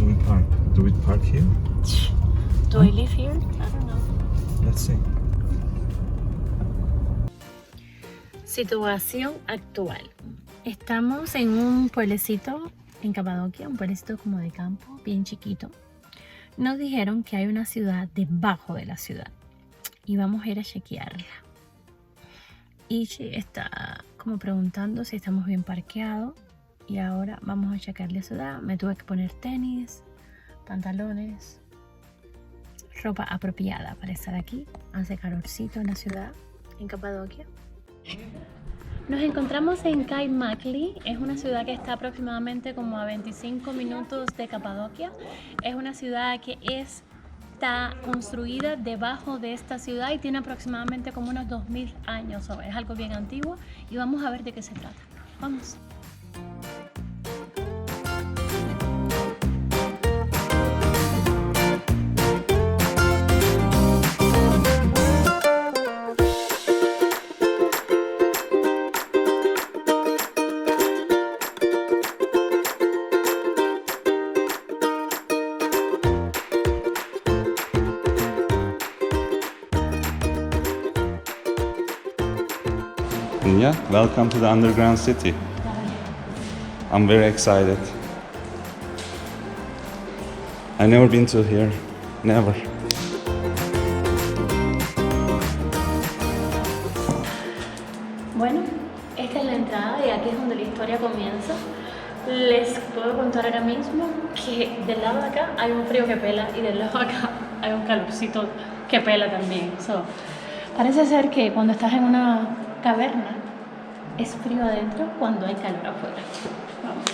do we park? Do we park here? Do I live here? I don't know. Let's see. Situación actual. Estamos en un pueblecito en Capadocia, un pueblecito como de campo, bien chiquito. Nos dijeron que hay una ciudad debajo de la ciudad y vamos a ir a chequearla. Ichi está como preguntando si estamos bien parqueados y ahora vamos a checar la ciudad. Me tuve que poner tenis, pantalones, ropa apropiada para estar aquí. Hace calorcito en la ciudad, en Capadocia. Nos encontramos en Kaymakli, es una ciudad que está aproximadamente como a 25 minutos de Capadocia. Es una ciudad que está construida debajo de esta ciudad y tiene aproximadamente como unos 2000 años, o es algo bien antiguo y vamos a ver de qué se trata. Vamos. Yeah, welcome to the underground city. I'm very excited. I've never been to here, never. Bueno, esta es la entrada y aquí es donde la historia comienza. Les puedo contar ahora mismo que del lado de acá hay un frío que pela y del lado de acá hay un calorcito que pela también. Parece ser que cuando estás en una caverna es frío adentro cuando hay calor afuera. Vamos.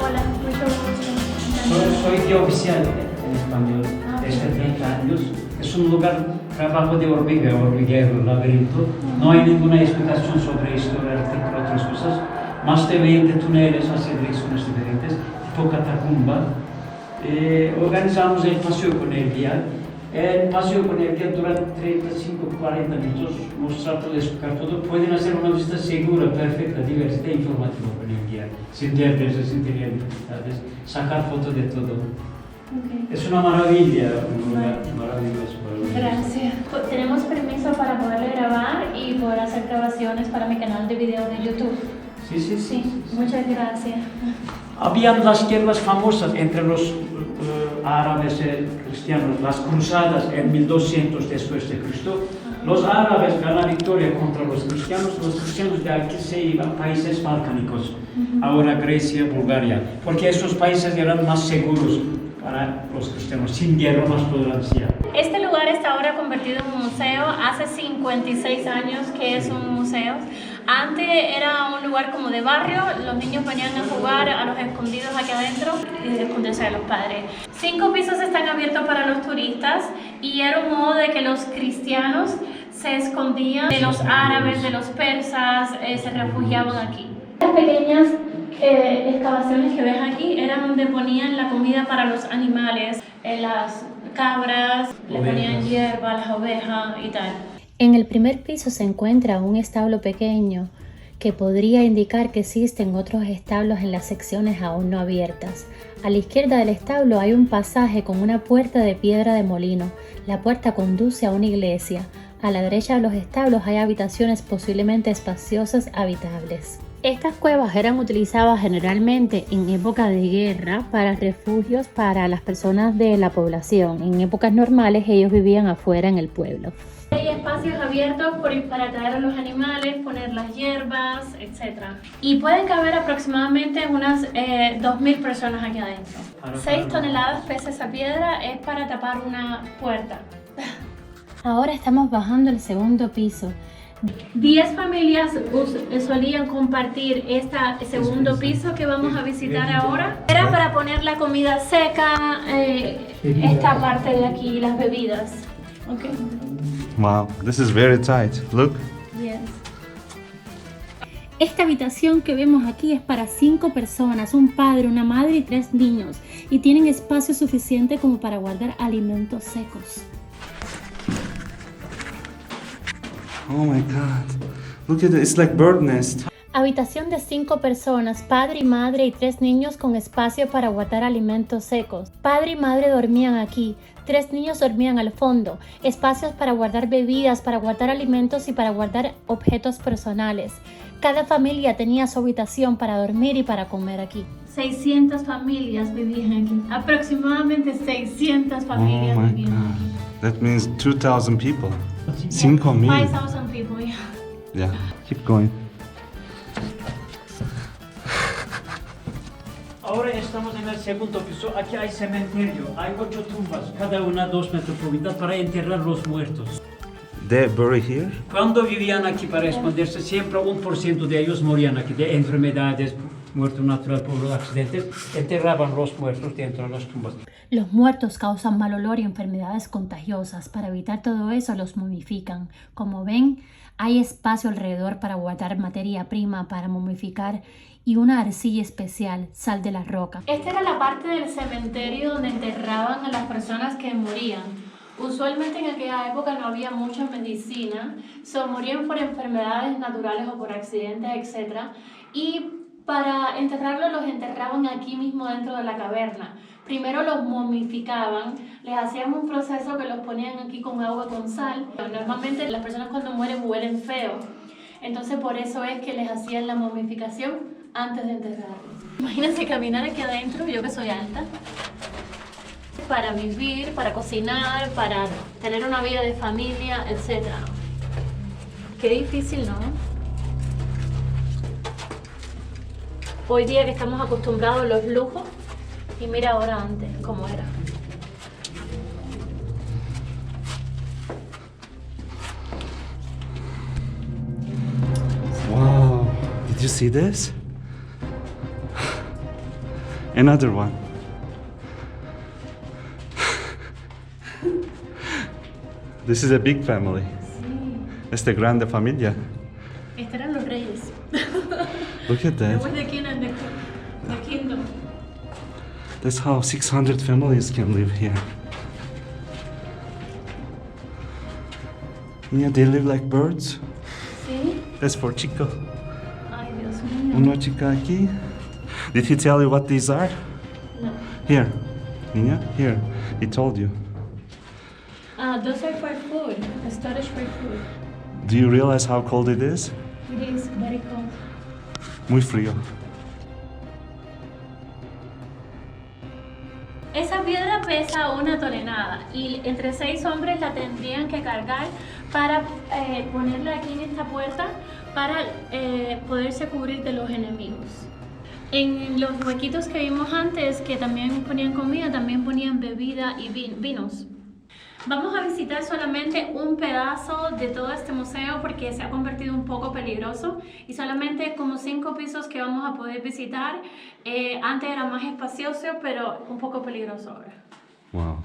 Hola, mucho gusto. Soy guía oficial en español desde 30 años. Es un lugar trabajo de hormiguero, laberinto. No hay ninguna explicación sobre historia, artículo, otras cosas. Más de 20 túneles hacia direcciones diferentes, tipo catacumba. Organizamos el paseo con el guía. El paseo con el guía dura 35-40 minutos. Nos trata de explicar todo. Pueden hacer una visita segura, perfecta, divertida e informativa con el guía. Sin nervios, sin tener dificultades. Sacar fotos de todo. Okay. Es una maravilla, un lugar maravilloso. Gracias. Tenemos permiso para poderle grabar y poder hacer grabaciones para mi canal de video de YouTube. Sí. Muchas gracias. Habían las guerras famosas entre los árabes y cristianos, las cruzadas en 1200 después de Cristo. Los árabes ganan victoria contra los cristianos de aquí se iban a países balcánicos, ahora Grecia, Bulgaria, porque esos países eran más seguros para los cristianos, sin guerra, más tolerancia. Este lugar está ahora convertido en un museo. Hace 56 años que es un museo. Antes era un lugar como de barrio, los niños venían a jugar a los escondidos aquí adentro y esconderse de los padres. 5 pisos están abiertos para los turistas y era un modo de que los cristianos se escondían de los árabes, de los persas, se refugiaban aquí. Las pequeñas excavaciones que ves aquí eran donde ponían la comida para los animales, las cabras, le ponían hierba, las ovejas y tal. En el primer piso se encuentra un establo pequeño que podría indicar que existen otros establos en las secciones aún no abiertas. A la izquierda del establo hay un pasaje con una puerta de piedra de molino. La puerta conduce a una iglesia. A la derecha de los establos hay habitaciones posiblemente espaciosas habitables. Estas cuevas eran utilizadas generalmente en época de guerra para refugios para las personas de la población. En épocas normales ellos vivían afuera en el pueblo. Hay espacios abiertos para traer a los animales, poner las hierbas, etc. Y pueden caber aproximadamente unas 2000 personas aquí adentro. 6 toneladas pesa esa piedra, es para tapar una puerta. Ahora estamos bajando el segundo piso. 10 familias solían compartir este segundo piso que vamos a visitar ahora. Era para poner la comida seca, esta parte de aquí, las bebidas. Okay. Wow, this is very tight. Look. Yes. Esta habitación que vemos aquí es para 5 personas, un padre, una madre y 3 niños, y tienen espacio suficiente como para guardar alimentos secos. Oh my God. Look at it. It's like bird nest. Habitación de 5 personas, padre y madre y 3 niños con espacio para guardar alimentos secos. Padre y madre dormían aquí, 3 niños dormían al fondo, espacios para guardar bebidas, para guardar alimentos y para guardar objetos personales. Cada familia tenía su habitación para dormir y para comer aquí. 600 familias vivían aquí. Aproximadamente 600 familias Oh my vivían God. aquí. That means 2,000 people. 5,000. 5,000 people, yeah. Yeah. Keep going. Ahora estamos en el segundo piso. Aquí hay cementerio. Hay 8 tumbas, cada una 2 metros por mitad para enterrar los muertos. They bury here? Cuando vivían aquí para esconderse, siempre 1% de ellos morían aquí de enfermedades, muerte natural por los accidentes. Enterraban los muertos dentro de las tumbas. Los muertos causan mal olor y enfermedades contagiosas. Para evitar todo eso los momifican. Como ven, hay espacio alrededor para guardar materia prima para momificar y una arcilla especial, sal de la roca. Esta era la parte del cementerio donde enterraban a las personas que morían. Usualmente en aquella época no había mucha medicina, morían por enfermedades naturales o por accidentes, etc. Y para enterrarlos los enterraban aquí mismo dentro de la caverna. Primero los momificaban, les hacían un proceso que los ponían aquí con agua con sal. Normalmente las personas cuando mueren huelen feo, entonces por eso es que les hacían la momificación antes de enterrarlos. Imagínense caminar aquí adentro, yo que soy alta, para vivir, para cocinar, para tener una vida de familia, etc. Qué difícil, ¿no? Hoy día que estamos acostumbrados a los lujos, y mira ahora antes cómo era. Wow. Did you see this? Another one. This is a big family. Es de grande familia. Estos eran los reyes. Look at There that. was the king and the kingdom. That's how 600 families can live here. Yeah, they live like birds. ¿Sí? That's for Chico. Ay, Dios mío. Una chica aquí. Did he tell you what these are? No. Here. Niña, here. He told you. Those are for food. Storage for food. Do you realize how cold it is? It is very cold. Muy frío. Esa piedra pesa 1 tonelada y entre 6 hombres la tendrían que cargar para ponerla aquí en esta puerta para poderse cubrir de los enemigos. En los huequitos que vimos antes, que también ponían comida, también ponían bebida y vinos. Vamos a visitar solamente un pedazo de todo este museo porque se ha convertido un poco peligroso y solamente como 5 pisos que vamos a poder visitar. Antes era más espacioso, pero un poco peligroso ahora. Wow.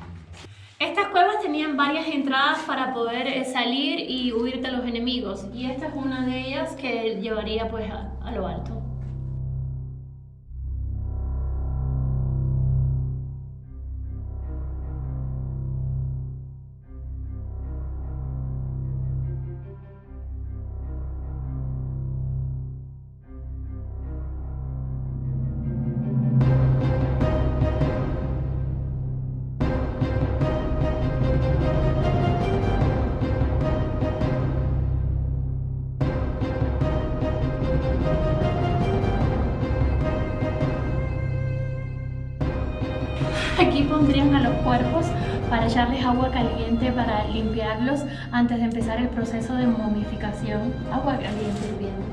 Estas cuevas tenían varias entradas para poder salir y huir de los enemigos y esta es una de ellas que llevaría pues a lo alto. Aquí pondrían a los cuerpos para echarles agua caliente para limpiarlos antes de empezar el proceso de momificación. Agua caliente hirviendo.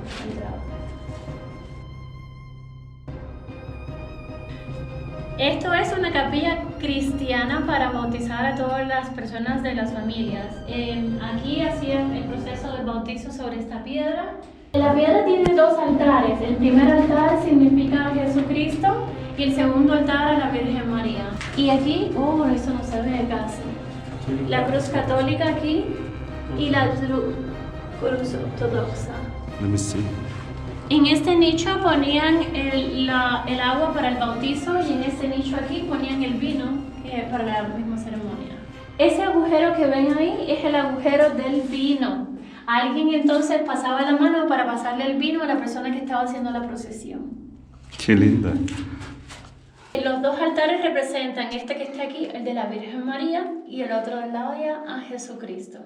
Esto es una capilla cristiana para bautizar a todas las personas de las familias. Aquí hacían el proceso del bautizo sobre esta piedra. La piedra tiene 2 altares. El primer altar significa a Jesucristo y el segundo altar a la Virgen María. Y aquí, eso no se ve casi. La cruz católica aquí y la cruz ortodoxa. Let me see. En este nicho ponían el agua para el bautizo y en este nicho aquí ponían el vino para la misma ceremonia. Ese agujero que ven ahí es el agujero del vino. Alguien entonces pasaba la mano para pasarle el vino a la persona que estaba haciendo la procesión. Qué linda. Los dos altares representan este que está aquí, el de la Virgen María, y el otro del lado ya a Jesucristo.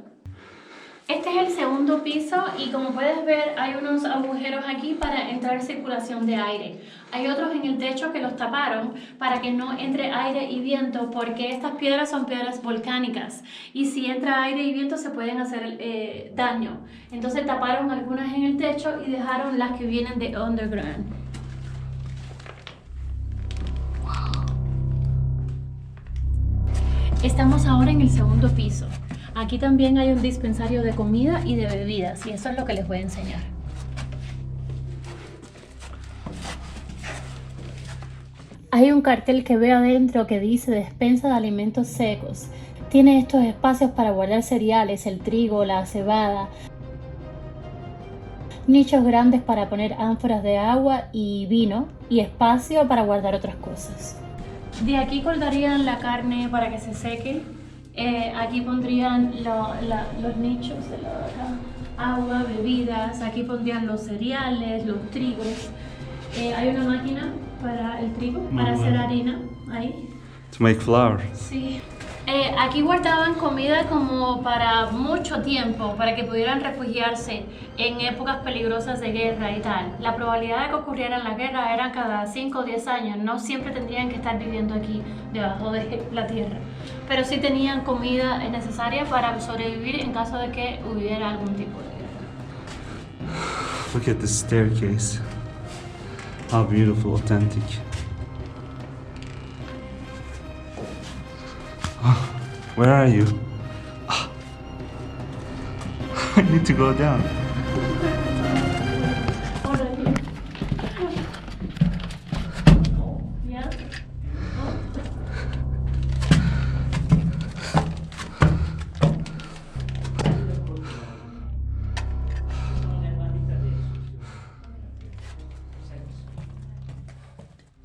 Este es el segundo piso y como puedes ver hay unos agujeros aquí para entrar circulación de aire. Hay otros en el techo que los taparon para que no entre aire y viento porque estas piedras son piedras volcánicas y si entra aire y viento se pueden hacer daño. Entonces taparon algunas en el techo y dejaron las que vienen de underground. Estamos ahora en el segundo piso. Aquí también hay un dispensario de comida y de bebidas y eso es lo que les voy a enseñar. Hay un cartel que veo adentro que dice despensa de alimentos secos. Tiene estos espacios para guardar cereales, el trigo, la cebada. Nichos grandes para poner ánforas de agua y vino y espacio para guardar otras cosas. De aquí colgarían la carne para que se seque. Aquí pondrían los nichos de agua, bebidas. Aquí pondrían los cereales, los trigos. Hay una máquina para el trigo, para hacer harina. Ahí. To make flour. Sí. Aquí guardaban comida como para mucho tiempo, para que pudieran refugiarse en épocas peligrosas de guerra y tal. La probabilidad de que ocurrieran la guerra era cada 5 o 10 años, no siempre tendrían que estar viviendo aquí, debajo de la tierra. Pero sí tenían comida necesaria para sobrevivir en caso de que hubiera algún tipo de guerra. Look at this staircase. How beautiful, authentic. Where are you? I need to go down. Yeah.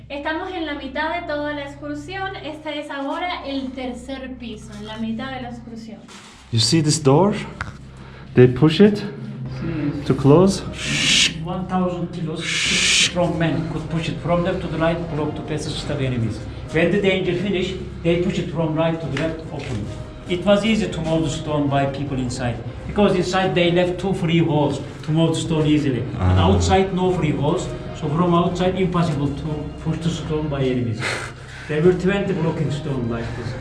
Estamos en la mitad de toda la excursión. Este es ahora el tercer piso, en la mitad de la excursión. You see this door? They push it to close. 1,000 kilos strong men could push it from left to the right, block the passage to the enemies. When the danger finished, they push it from right to the left, open. It was easy to move the stone by people inside, because inside they left 2 free holes to move the stone easily. And outside, no free holes, so from outside, impossible to push the stone by enemies. There were 20 blocking stone like this.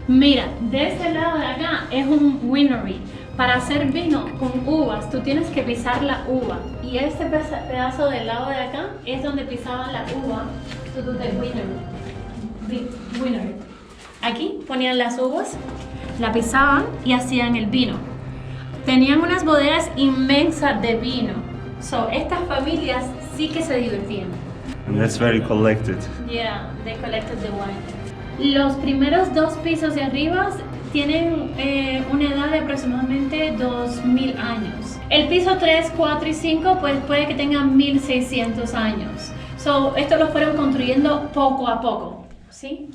Mira, de este lado de acá es un winery. Para hacer vino con uvas, tú tienes que pisar la uva. Y este pedazo del lado de acá es donde pisaban la uva. To do the winery. Aquí ponían las uvas, la pisaban y hacían el vino. Tenían unas bodegas inmensas de vino. So, estas familias sí que se divertían. And that's very collected. Yeah, they collected the wine. Los primeros 2 pisos de arriba tienen una edad de aproximadamente 2000 años. El piso 3, 4 y 5 pues puede que tengan 1600 años. So, esto lo fueron construyendo poco a poco, ¿sí?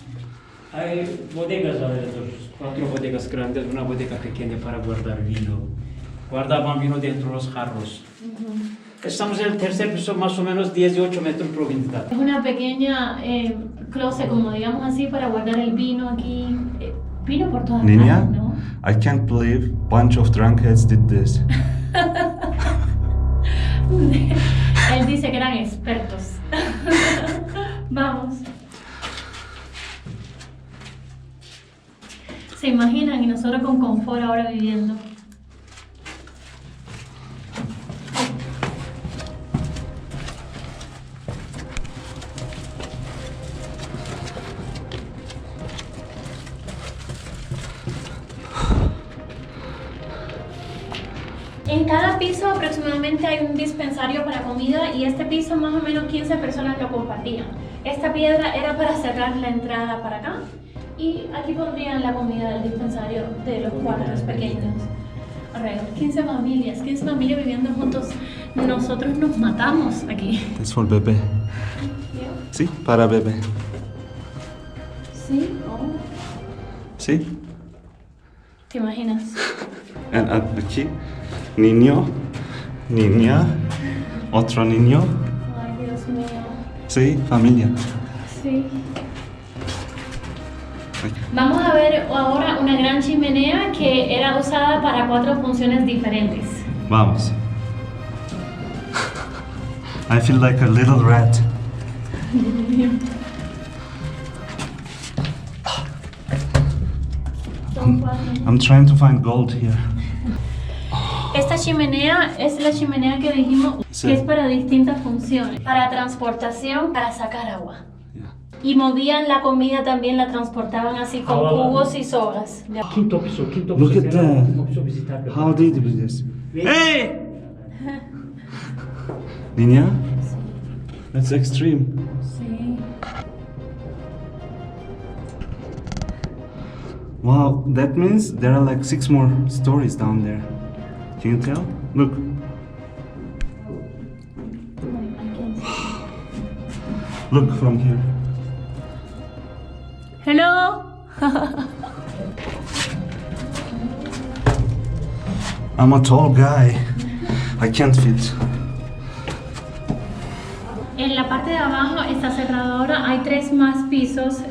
Hay bodegas alrededor, 4 bodegas grandes, una bodega pequeña para guardar vino. Guardaban vino dentro de los jarros. Estamos en el tercer piso, más o menos 18 metros por profundidad. Es una pequeña closet, como digamos así, para guardar el vino aquí. Vino por todas Niña, partes, ¿no? I can't believe bunch of drunkheads did this. Él dice que eran expertos. Vamos. ¿Se imaginan? Y nosotros con confort ahora viviendo. En cada piso aproximadamente hay un dispensario para comida y este piso más o menos 15 personas lo compartían. Esta piedra era para cerrar la entrada para acá y aquí pondrían la comida del dispensario de los cuartos pequeños. Alrededor 15 familias viviendo juntos. nosotros nos matamos aquí. Es for bebé. Sí, para bebé. Sí, oh. Sí. ¿Te imaginas? Aquí, niño, niña, otro niño. Ay, Dios mío. Sí, familia. Sí. Vamos a ver ahora una gran chimenea que era usada para 4 funciones diferentes. Vamos. I feel like a little rat. I'm trying to find gold here. Esta chimenea es la chimenea que dijimos Sí. que es para distintas funciones. Para transportación, para sacar agua. Yeah. Y movían la comida también, la transportaban así con cubos y sogas. Quinto piso Look at será that. un piso visitable. How did you do this? Hey! Niña? That's extreme. Sí. Wow, that means there are like 6 more stories down there. Can you tell? Look. Look from here. Hello. I'm a tall guy. I can't fit. En la parte de abajo está cerrado ahora, hay 3 más pisos,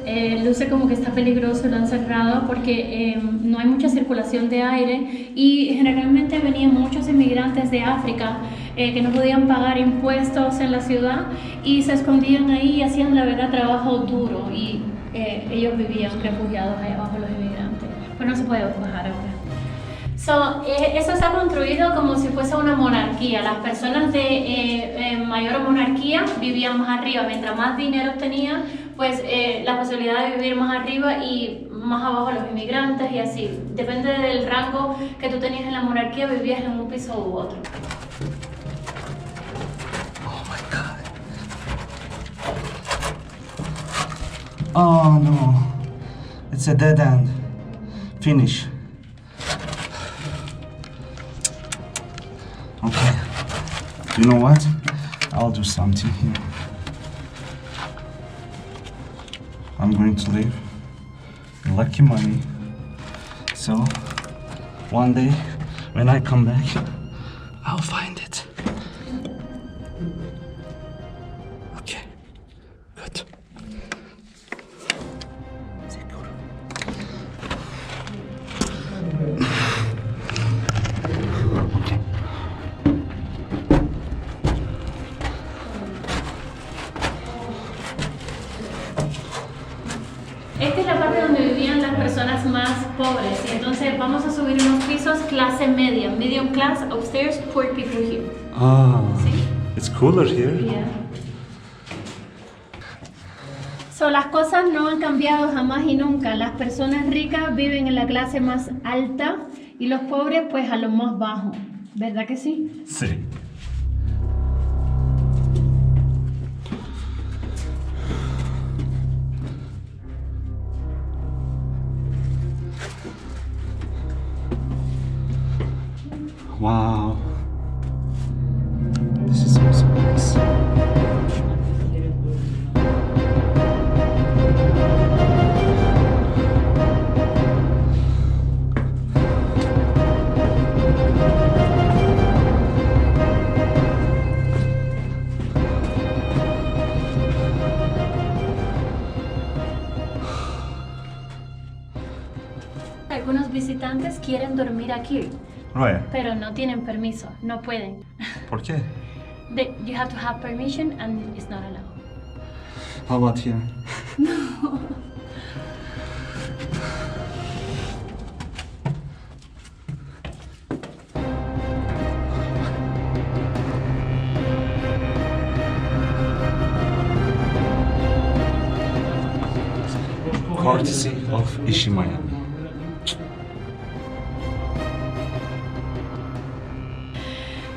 luce como que está peligroso, lo han cerrado porque no hay mucha circulación de aire y generalmente venían muchos inmigrantes de África que no podían pagar impuestos en la ciudad y se escondían ahí y hacían la verdad trabajo duro y ellos vivían refugiados ahí abajo los inmigrantes, pero no se puede bajar ahora. Eso está construido como si fuese una monarquía. Las personas de mayor monarquía vivían más arriba. Mientras más dinero tenían, pues la posibilidad de vivir más arriba y más abajo los inmigrantes y así. Depende del rango que tú tenías en la monarquía, vivías en un piso u otro. Oh my god. Oh no. It's a dead end. Finish. Okay. You know what? I'll do something here. I'm going to leave lucky money. So one day when I come back, I'll find it. Okay. Good. Seguro. Okay. Esta es la parte donde vivían las personas más pobres y entonces vamos a subir unos pisos clase media, medium class, upstairs, poor people here. Ah, ¿Sí? it's cooler here. Yeah. Las cosas no han cambiado jamás y nunca. Las personas ricas viven en la clase más alta y los pobres pues a lo más bajo. ¿Verdad que sí? Sí. Wow. This is also nice. Algunos visitantes quieren dormir aquí, Right. pero no tienen permiso, no pueden. ¿Por qué? You have to have permission and it's not allowed. How about here? Courtesy of Ishimaya.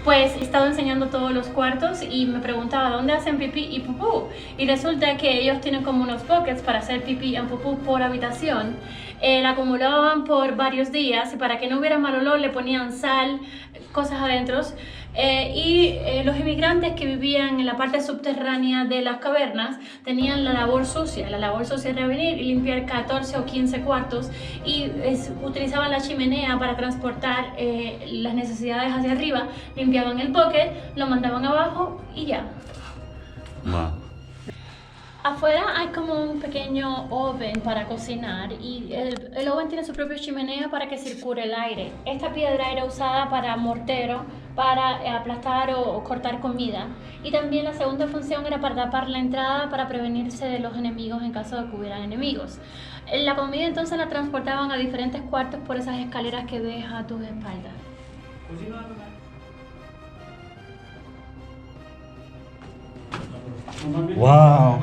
Pues he estado enseñando todos los cuartos y me preguntaba dónde hacen pipí y pupú. Y resulta que ellos tienen como unos buckets para hacer pipí y pupú por habitación. la acumulaban por varios días y para que no hubiera mal olor le ponían sal, cosas adentro. Los inmigrantes que vivían en la parte subterránea de las cavernas tenían la labor sucia. La labor sucia era venir y limpiar 14 o 15 cuartos y utilizaban la chimenea para transportar las necesidades hacia arriba. Limpiaban el bucket, lo mandaban abajo y ya. Wow. Afuera hay como un pequeño oven para cocinar y el oven tiene su propia chimenea para que circule el aire. Esta piedra era usada para mortero, para aplastar o cortar comida. Y también la segunda función era para tapar la entrada para prevenirse de los enemigos en caso de que hubieran enemigos. La comida entonces la transportaban a diferentes cuartos por esas escaleras que ves a tus espaldas. Wow.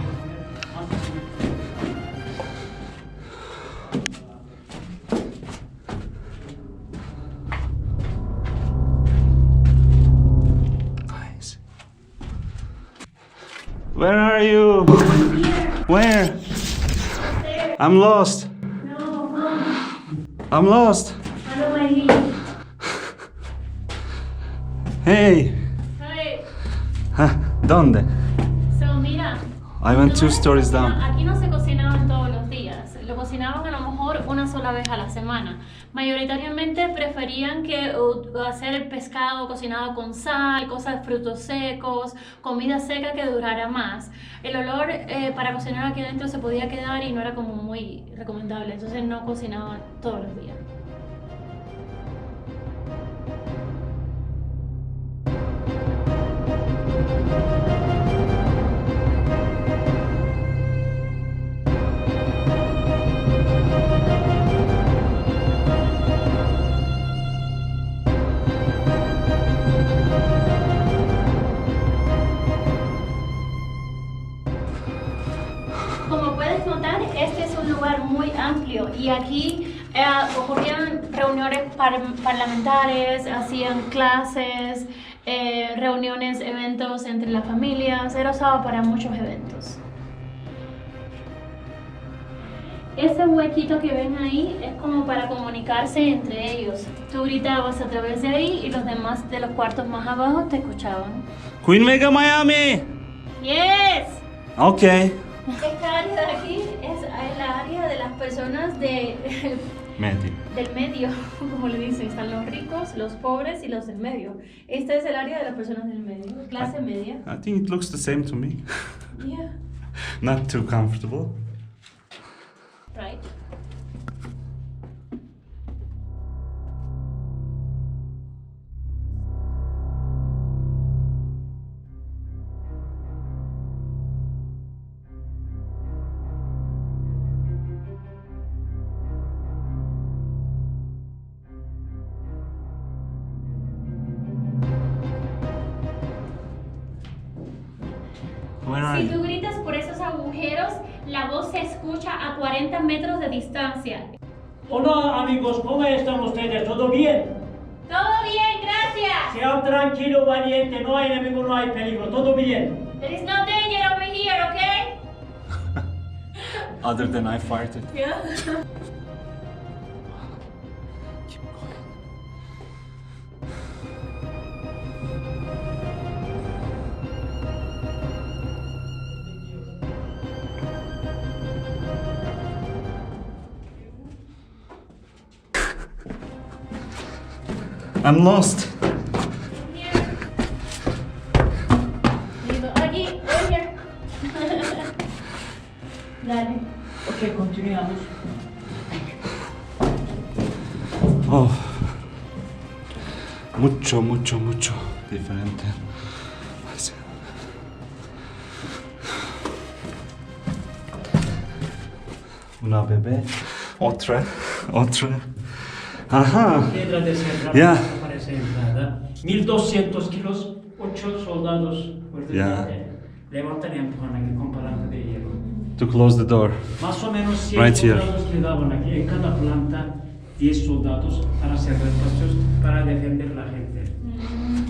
Nice. Where are you? Where? I'm lost. No, Mom. I'm lost. Follow my lead. Hey. Hey. ¿Dónde? So, mira. I went 2 No stories se down. cocina- Aquí no se cocinaban todos los días, lo cocinaban a lo mejor una sola vez a la semana. Mayoritariamente preferían que hacer el pescado cocinado con sal, cosas, frutos secos, comida seca que durara más. El olor para cocinar aquí adentro se podía quedar y no era como muy recomendable, entonces no cocinaban todos los días. Como puedes notar, este es un lugar muy amplio y aquí ocurrían reuniones parlamentarias, hacían clases, reuniones, eventos entre las familias, era usado para muchos eventos. Ese huequito que ven ahí es como para comunicarse entre ellos. Tú gritabas a través de ahí y los demás de los cuartos más abajo te escuchaban. Queen Mega Miami. ¡Yes! Okay. Esta área de aquí es la área de las personas del medio, como le dicen. Están los ricos, los pobres y los del medio. Esta es el área de las personas del medio, clase media. I think it looks the same to me. Yeah, Not too comfortable. right. Where are Si tú you? gritas por esos agujeros, la voz se escucha a 40 metros de distancia. Hola amigos, ¿cómo están ustedes? ¿Todo bien? Todo bien, gracias. Sean tranquilo, valiente, no hay enemigo, no hay peligro, todo bien. There is no danger over here, okay? Other than I farted. Yeah. Keep going. I'm lost. Here. Aquí, over here. Dale. Ok, continuamos. Oh, mucho diferente. Una bebé, otra. Ajá. Piedra de cerrar, Ya. aparece entrada. 1200 kilos, 8 soldados fuertes Ya. levantan y empujan aquí con palanca de hierro. To close the door. Más o menos 100 Right here. soldados quedaban aquí, en cada planta 10 soldados para cerrar espacios para defender la gente.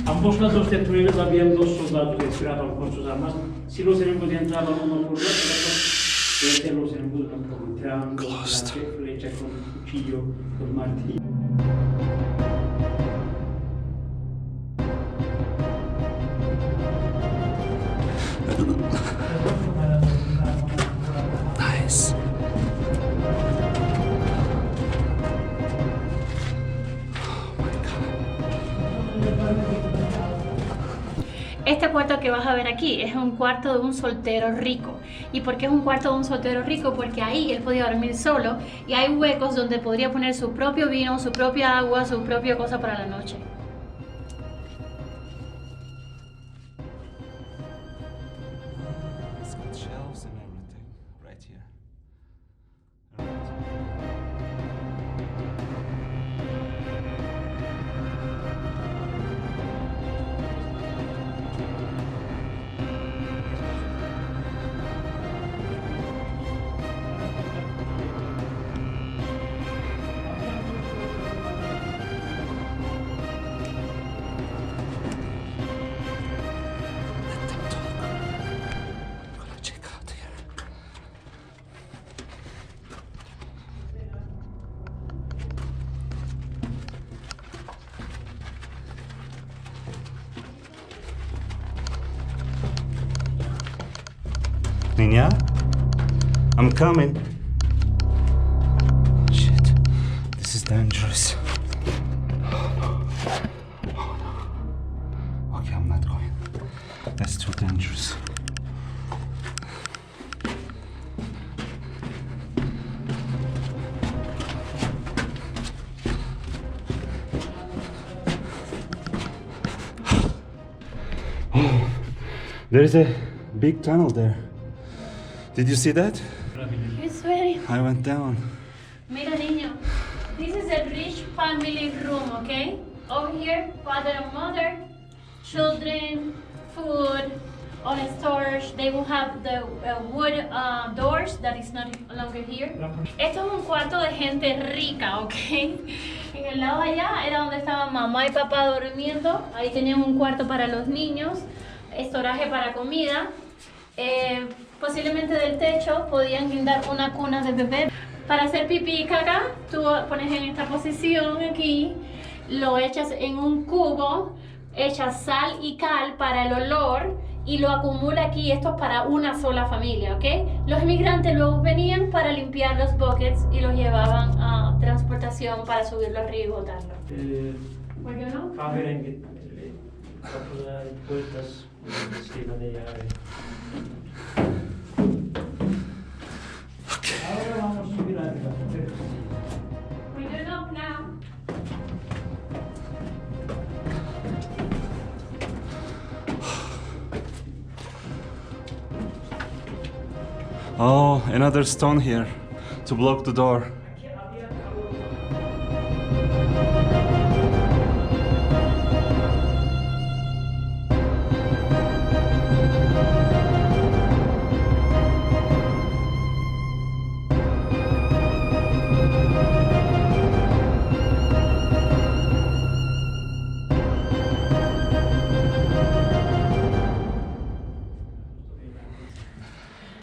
Ambos lados del túnel habían 2 soldados que tiraban con sus armas. Si los enemigos entraban uno por uno, Desde los ángulos con triángulo, flecha con cuchillo, con martillo. Nice. Este cuarto que vas a ver aquí es un cuarto de un soltero rico. ¿Y por qué es un cuarto de un soltero rico? Porque ahí él podía dormir solo y hay huecos donde podría poner su propio vino, su propia agua, su propia cosa para la noche. It's got shelves and everything right here. Let them talk. I'm gonna check out here. Niña, I'm coming. Shit, this is dangerous. Oh no. Oh no. Okay, I'm not going. That's too dangerous. Oh, there is a big tunnel there. Did you see that? It's very... I went down. Mira, niño, this is a rich family room, okay? Over here, father and mother, children, food, on storage. They will have the wood doors that is not longer here. Esto es un cuarto de gente rica, ¿ok? En el lado de allá era donde estaban mamá y papá durmiendo. Ahí tenían un cuarto para los niños, estoraje para comida. Posiblemente del techo podían guindar una cuna de bebé. Para hacer pipí y caca, tú pones en esta posición aquí, lo echas en un cubo, echas sal y cal para el olor y lo acumula aquí. Esto es para una sola familia, ¿ok? Los inmigrantes luego venían para limpiar los buckets y los llevaban a transportación para subirlo arriba y botarlo. ¿Por qué no? Kahverengi kapılar, puertas, esquema de llave. Ahora vamos a subir arriba. We do not now. Oh, another stone here to block the door.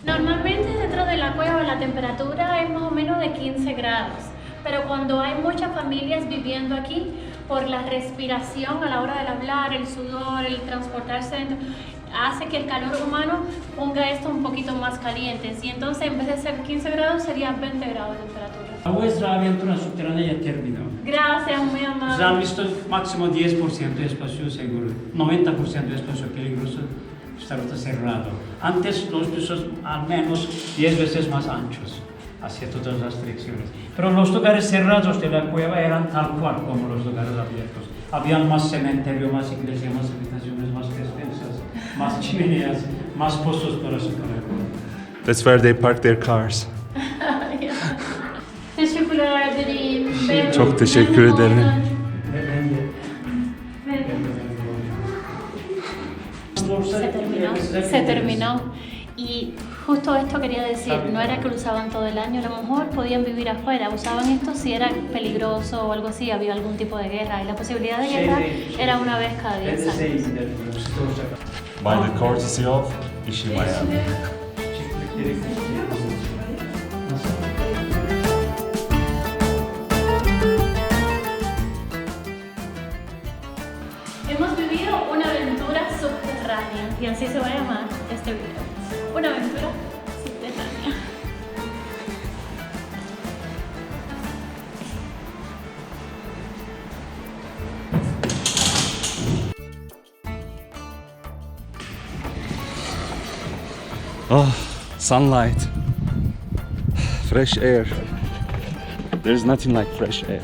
Normalmente dentro de la cueva la temperatura es más o menos de 15 grados, pero cuando hay muchas familias viviendo aquí, por la respiración a la hora del hablar, el sudor, el transportarse dentro, hace que el calor humano ponga esto un poquito más caliente. Y entonces en vez de ser 15 grados sería 20 grados de temperatura. Nuestra aventura subterránea ya terminó. Gracias, muy Se han amable. visto máximo 10% de espacio seguro, 90% de espacio peligroso, esta ruta cerrado. Antes los pisos al menos 10 veces más anchos, hacia todas las direcciones. Pero los lugares cerrados de la cueva eran tal cual como los lugares abiertos. Habían más cementerio, más iglesia, más habitaciones, más despensas, más chimeneas, más pozos para socorrer. That's where they park their cars. Teşekkürler ederim. Çok teşekkür ederim. Se terminó. Y justo esto quería decir, no era que lo usaban todo el año, a lo mejor podían vivir afuera, usaban esto si era peligroso o algo así, había algún tipo de guerra, y la posibilidad de guerra era una vez cada 10 años. By the courtesy of Ishi Miami. Hemos vivido una aventura subterránea y así se va a llamar este video. Una aventura subterránea. Oh, sunlight, fresh air. There's nothing like fresh air.